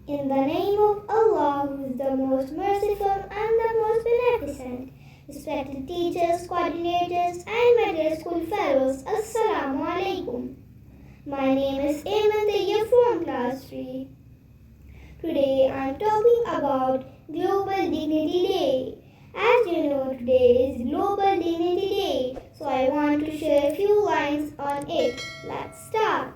In the name of Allah, who is the most merciful and the most beneficent, respected teachers, coordinators, and my dear school fellows, Assalamu alaikum. My name is Aimanshow from class 3. Today I am talking about Global Dignity Day. As you know, today is Global Dignity Day, so I want to share a few lines on it. Let's start.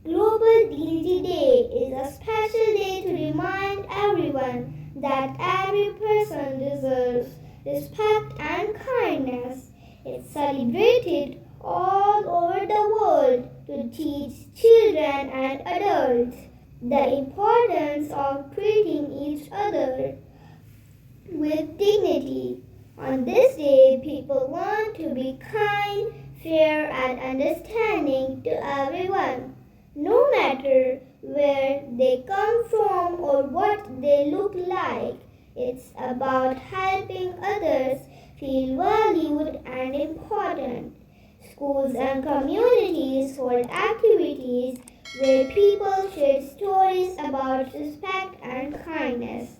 Global Dignity Day is a special day to remind everyone that every person deserves respect and kindness. It's celebrated all over the world to teach children and adults the importance of treating each other with dignity. On this day, people want to be kind, fair, and understanding to everyone, no matter where they come from or what they look like. It's about helping others feel valued and important. Schools and communities hold activities where people share stories about respect and kindness.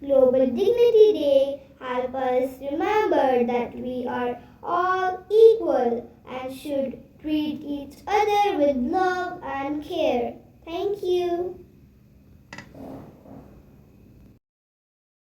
Global Dignity Day helps us remember that we are all equal and should treat each other with love and care. Thank you.